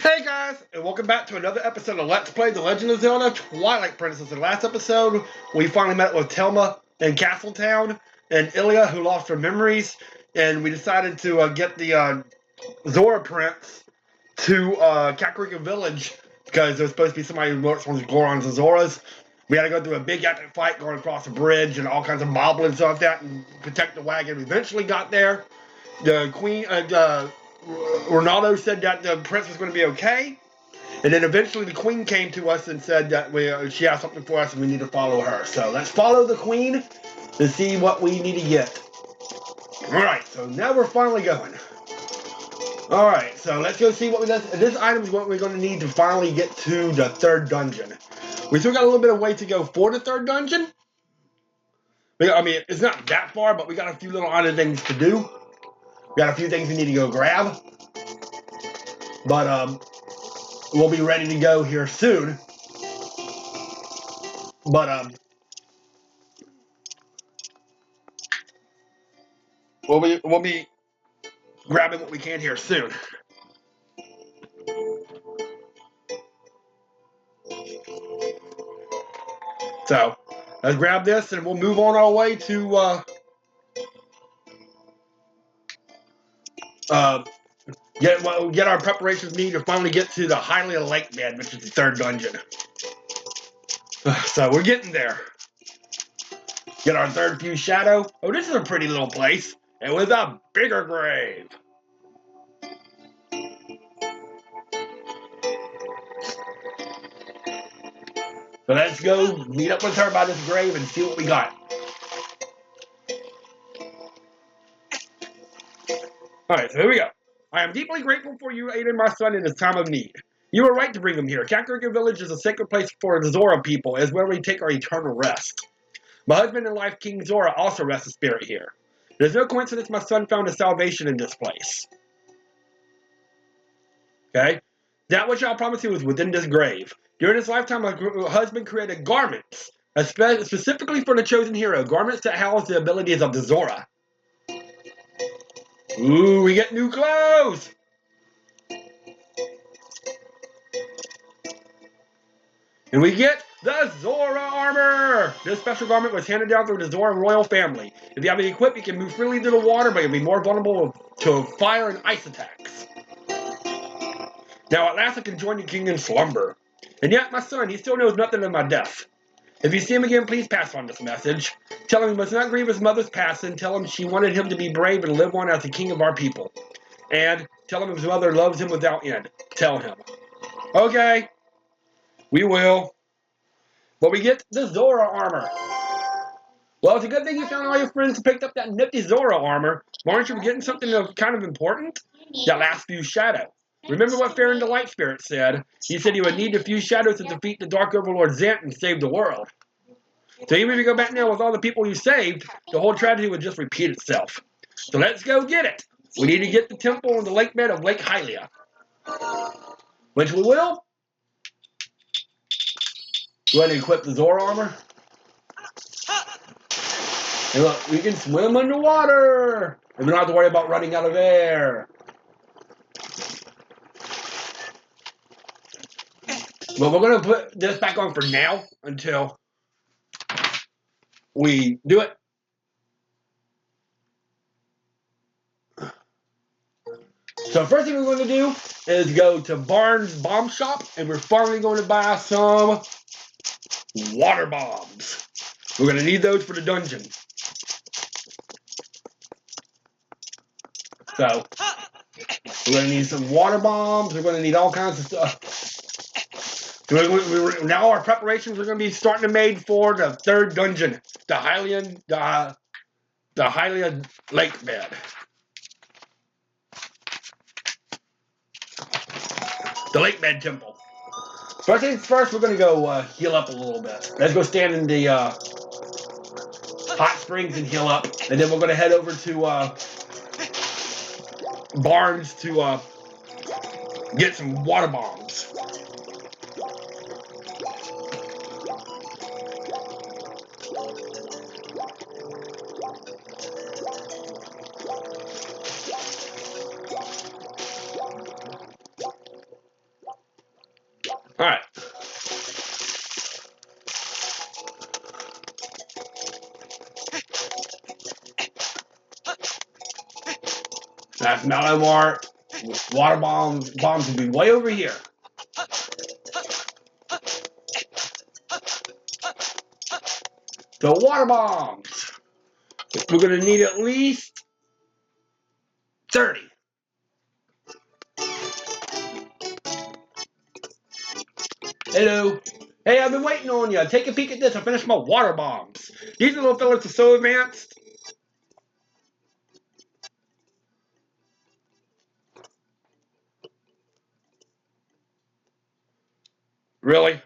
Hey guys, and welcome back to another episode of Let's Play The Legend of Zelda Twilight Princess. In the last episode, we finally met with Telma in Castletown and Ilia, who lost her memories, and we decided to get the Zora Prince to Kakariko Village because there's supposed to be somebody who works on Gorons and Zoras. We had to go through a big epic fight going across a bridge and all kinds of moblins and stuff like that and protect the wagon. We eventually got there. The Queen, Ronaldo said that the prince was going to be okay, and then eventually the queen came to us and said that she has something for us and we need to follow her. So let's follow the queen to see what we need to get. Alright, so now we're finally going. Alright, so let's go see what we got. This item is what we're going to need to finally get to the third dungeon. We still got a little bit of way to go for the third dungeon. I mean, it's not that far, but we got a few little other things to do. We got a few things we need to go grab. But, we'll be ready to go here soon. But, we'll be grabbing what we can here soon. So, let's grab this and we'll move on our way to, get our preparations needed to finally get to the Hylia Lake Bed, which is the third dungeon. So, we're getting there. Get our third Fused Shadow. Oh, this is a pretty little place. And with a bigger grave. So let's go meet up with her by this grave and see what we got. Alright, so here we go. I am deeply grateful for you aiding my son in his time of need. You were right to bring him here. Kakariko Village is a sacred place for the Zora people, as where we take our eternal rest. My husband in life, King Zora, also rests his spirit here. It is no coincidence my son found his salvation in this place. Okay? That which I'll promise you is within this grave. During his lifetime, my husband created garments, specifically for the chosen hero, garments that house the abilities of the Zora. Ooh, we get new clothes! And we get the Zora armor! This special garment was handed down through the Zora royal family. If you have it equipped, you can move freely through the water, but you'll be more vulnerable to fire and ice attacks. Now at last I can join the king in slumber. And yet my son, he still knows nothing of my death. If you see him again, please pass on this message. Tell him he must not grieve his mother's passing. Tell him she wanted him to be brave and live on as the king of our people. And tell him his mother loves him without end. Tell him. Okay. We will. But we get the Zora armor. Well, it's a good thing you found all your friends who picked up that nifty Zora armor. Aren't you getting something kind of important? That last Fused Shadow. Remember what Fair and the Light Spirit said? He said he would need the Fused Shadows to defeat the Dark Overlord Zant and save the world. So even if you go back now with all the people you saved, the whole tragedy would just repeat itself. So let's go get it. We need to get the temple on the lake bed of Lake Hylia. Which we will. Go ahead and equip the Zora armor. And look, we can swim underwater. And we don't have to worry about running out of air. But we're going to put this back on for now until we do it. So first thing we're going to do is go to Barnes Bomb Shop, and we're finally going to buy some water bombs. We're going to need those for the dungeon. So we're going to need some water bombs. We're going to need all kinds of stuff. So now our preparations are going to be starting to made for the third dungeon, the Hylia Lake Bed. The Lake Bed Temple. First things first, we're going to go heal up a little bit. Let's go stand in the hot springs and heal up. And then we're going to head over to Barnes to get some water bombs. Malamar water bombs will be way over here. So water bombs. We're gonna need at least 30. Hello. Hey, I've been waiting on you. Take a peek at this. I finished my water bombs. These little fellas are so advanced. Really?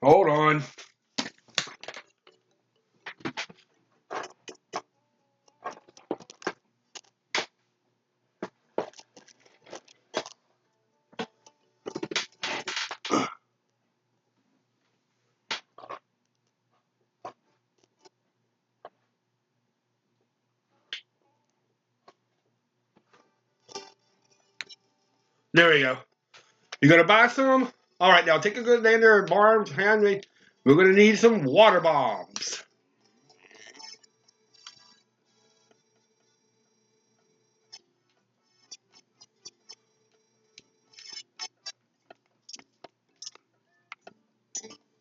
Hold on. There we go. You gonna buy some? Alright, now take a good gander, Barnes, hand me. We're gonna need some water bombs.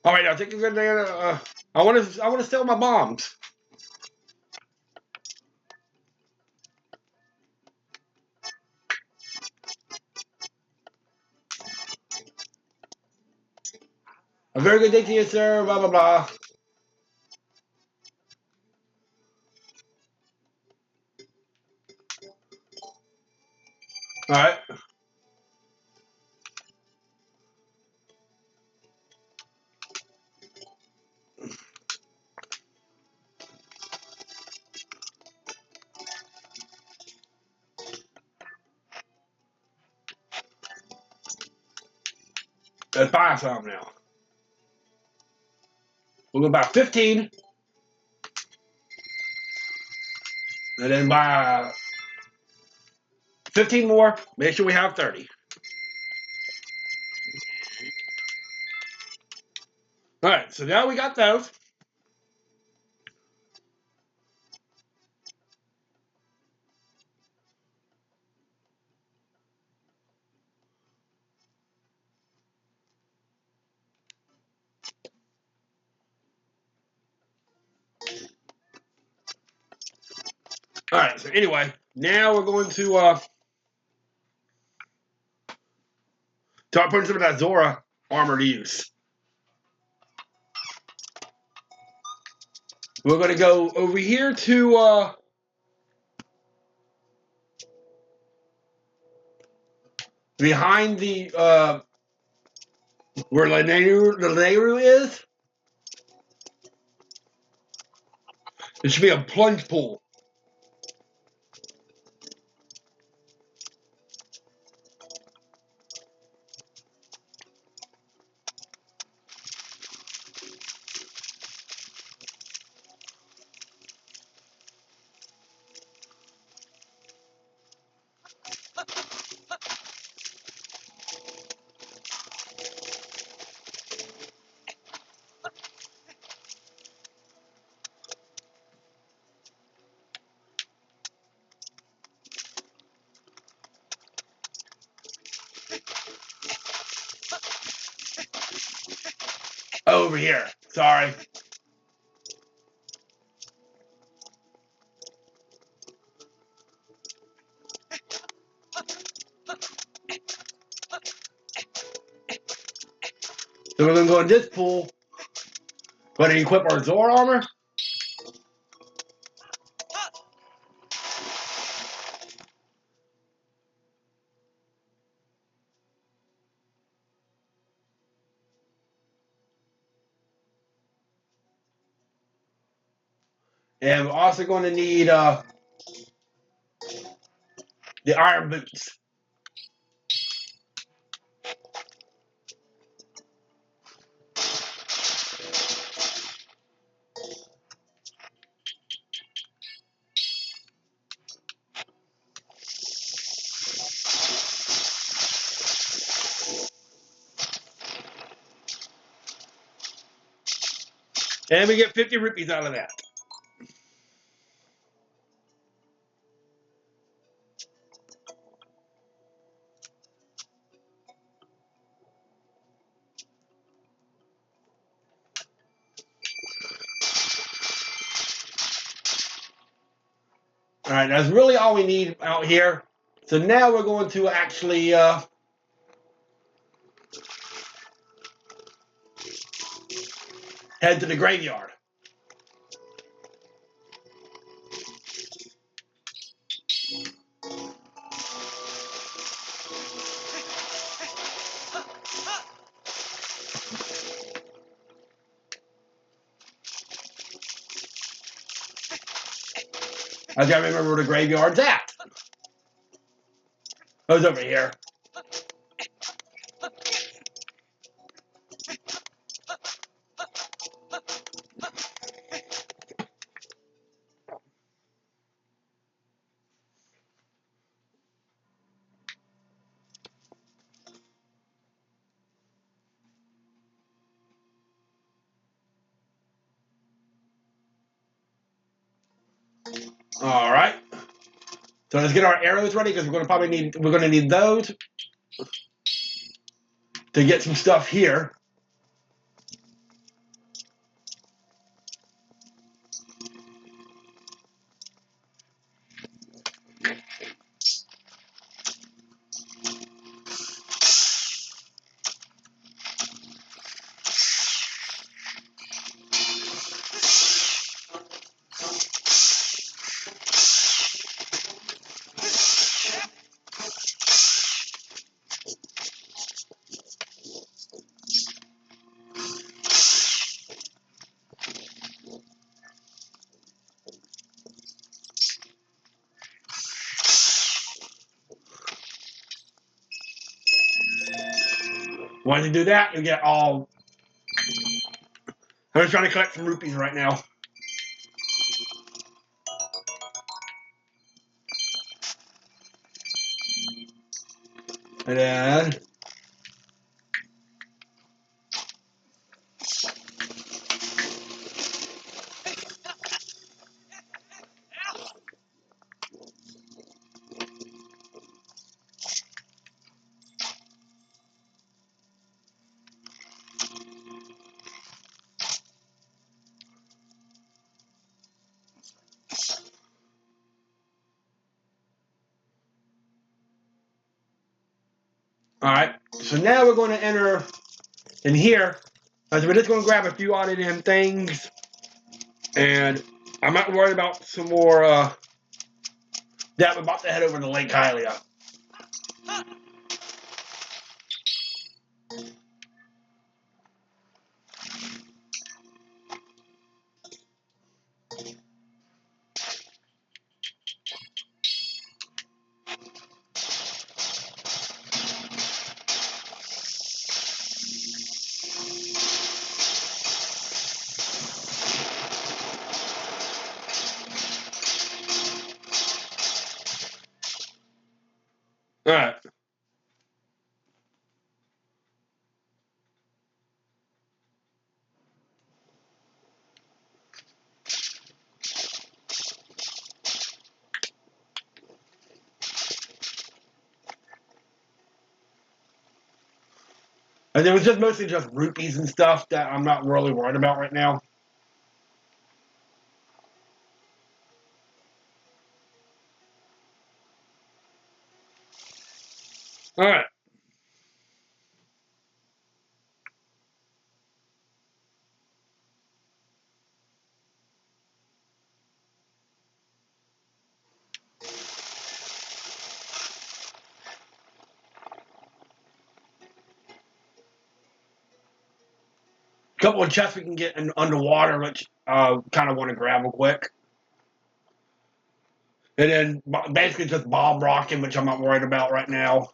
Alright, now take a good gander. I wanna sell my bombs. A very good day to you, sir. Blah blah blah. Alright. Let's buy some now. We'll go buy 15. And then buy 15 more. Make sure we have 30. Alright, so now we got those. Alright, so anyway, now we're going to start putting some of that Zora armor to use. We're going to go over here to behind the where the Nehru is. There should be a plunge pool. Over here. Sorry. So we're going to go in this pool. Going to equip our Zora armor. And we're also going to need the iron boots. And we get 50 rupees out of that. All right, that's really all we need out here. So now we're going to actually head to the graveyard. I gotta remember where the graveyard's at. Oh, it's over here. All right. So let's get our arrows ready because we're gonna need those to get some stuff here. Once you do that, you get all. I'm just trying to collect some rupees right now. And then. All right. So now we're going to enter in here. So we're just going to grab a few out of them things. And I'm not worried about some more. That we're about to head over to Lake Hylia. All right. And it was just mostly just rupees and stuff that I'm not really worried about right now. All right. A couple of chests we can get in underwater, which kind of want to grab real quick. And then basically just bomb rocking, which I'm not worried about right now.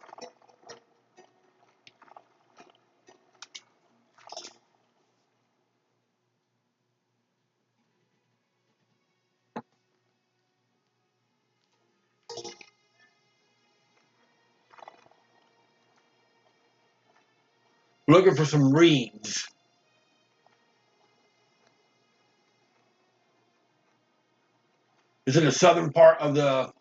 Looking for some reeds. It's in the southern part of the.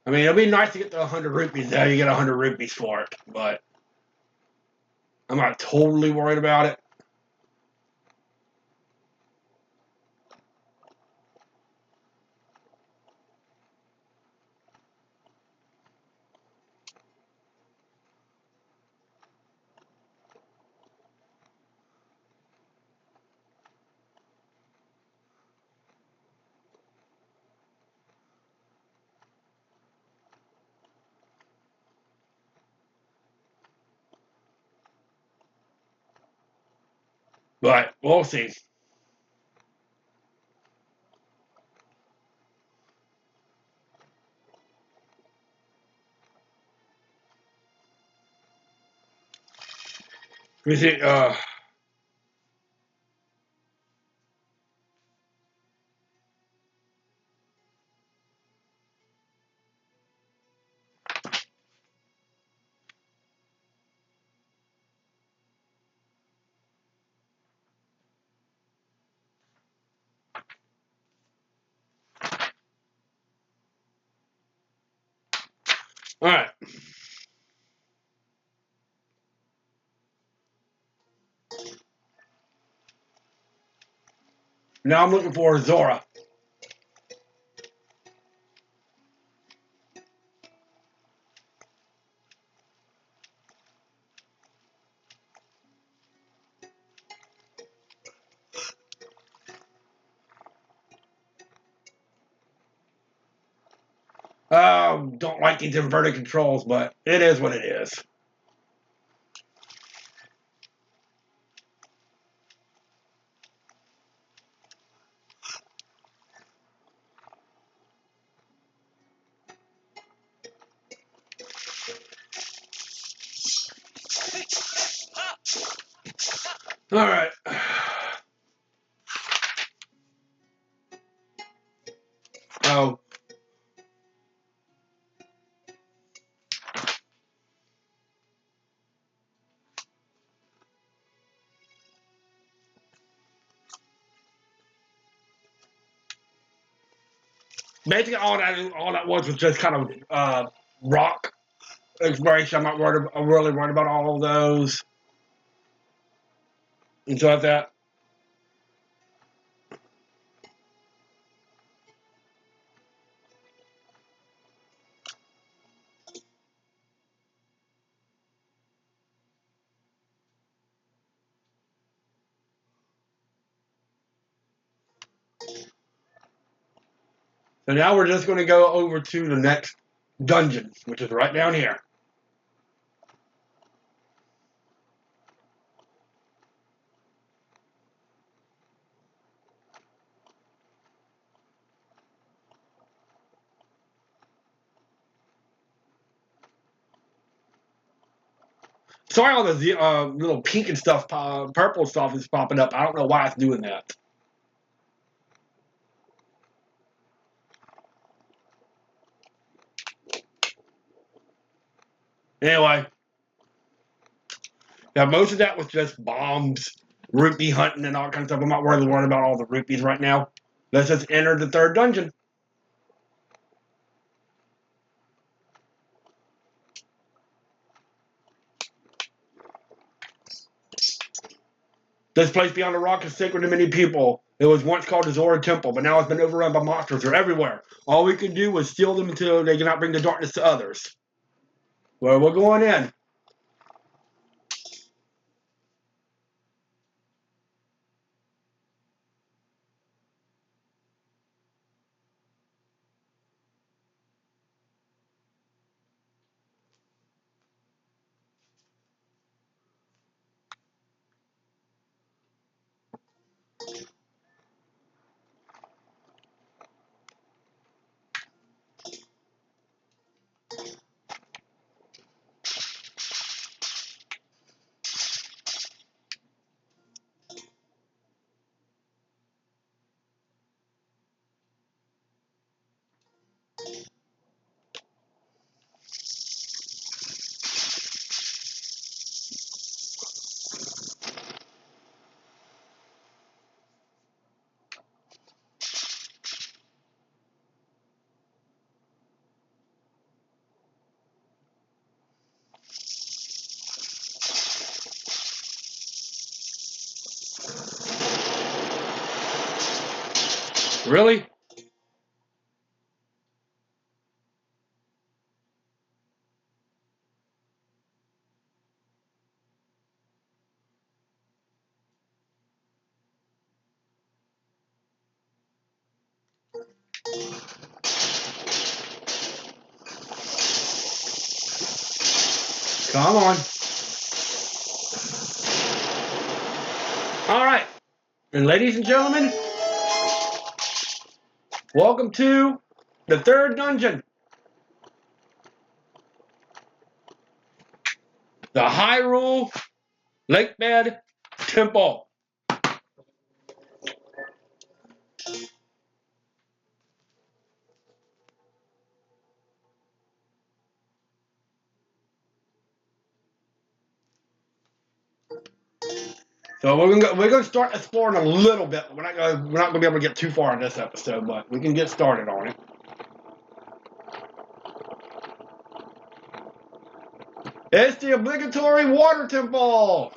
I mean, it'll be nice to get the 100 rupees there. You get 100 rupees for it, but I'm not totally worried about it. But we'll see. We see. All right. Now I'm looking for Zora. Don't like these inverted controls, but it is what it is. All right. Oh, basically all that was just kind of rock exploration. I'm not worried. I'm really worried about all of those and stuff like that. So now we're just going to go over to the next dungeon, which is right down here. Sorry, all the little pink and stuff, purple stuff is popping up. I don't know why it's doing that. Anyway, yeah, most of that was just bombs, rupee hunting, and all kinds of stuff. I'm not really worried about all the rupees right now. Let's just enter the third dungeon. This place beyond the rock is sacred to many people. It was once called the Zora Temple, but now it's been overrun by monsters. They're everywhere. All we can do is steal them until they cannot bring the darkness to others. Well, we're going in. Really? Come on. All right. And ladies and gentlemen, welcome to the third dungeon. The Hyrule Lakebed Temple. So we're gonna start exploring a little bit. We're not gonna be able to get too far in this episode, but we can get started on it. It's the obligatory water temple.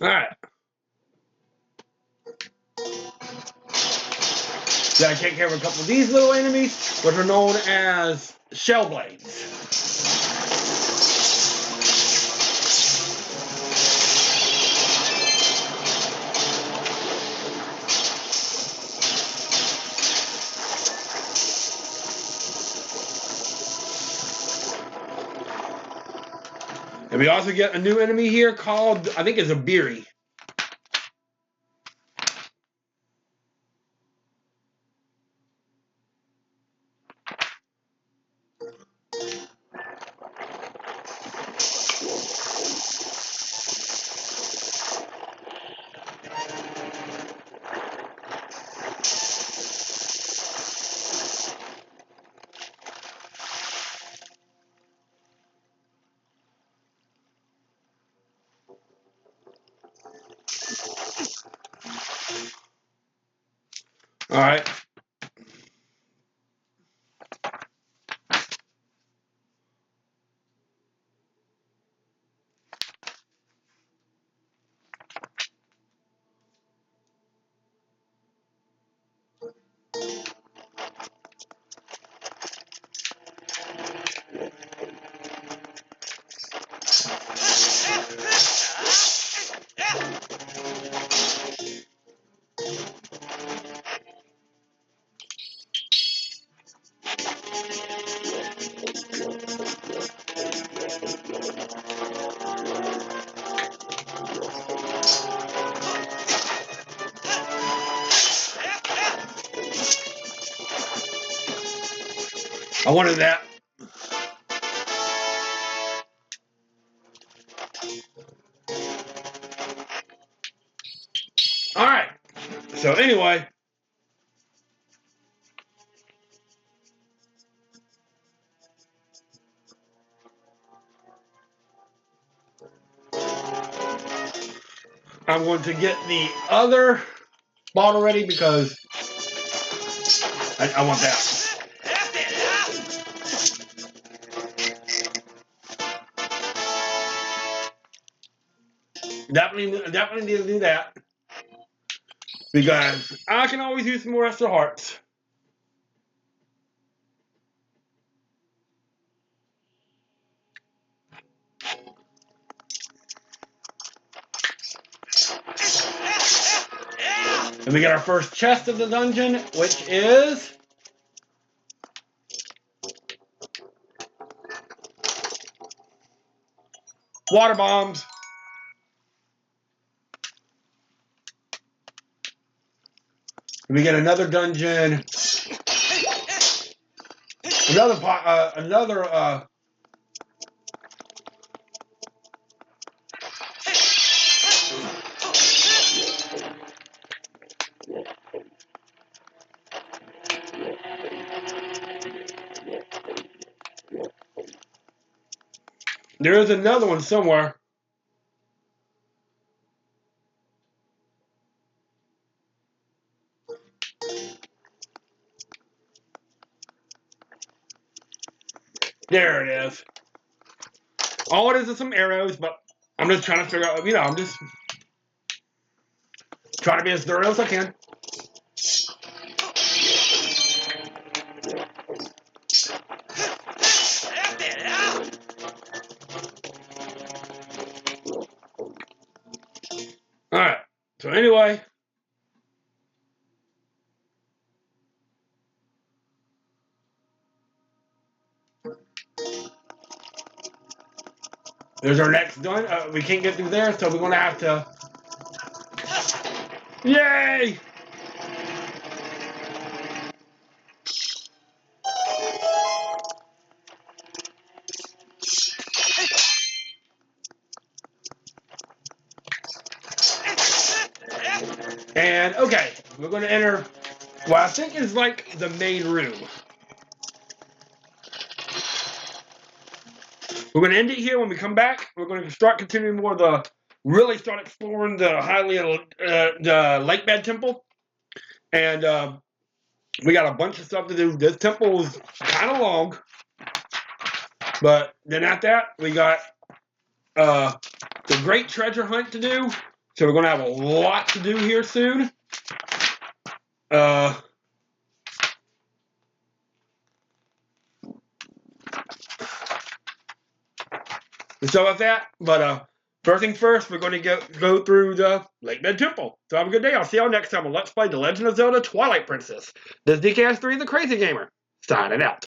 All right. Gotta take care of a couple of these little enemies, which are known as shell blades. And we also get a new enemy here called, I think it's a Beery. All right. I wanted that. All right. So anyway, I'm going to get the other bottle ready because I want that. Definitely need to do that because I can always use some more extra hearts. And we get our first chest of the dungeon, which is water bombs. And we get another dungeon, another There is another one somewhere. There it is. All it is some arrows, but I'm just trying to figure out, I'm just trying to be as thorough as I can. Alright, so anyway. There's our next done. We can't get through there, so we're going to have to... Yay! And, okay, we're going to enter what I think is like the main room. We're going to end it here. When we come back, we're going to start continuing more of the... Really start exploring the the lake bed temple. And we got a bunch of stuff to do. This temple is kind of long. But then after that, we got the great treasure hunt to do. So we're going to have a lot to do here soon. So with that, but first things first, we're going to go through the Lake Bed Temple. So have a good day. I'll see y'all next time on Let's Play The Legend of Zelda Twilight Princess. This is DKS3 the Crazy Gamer, signing out.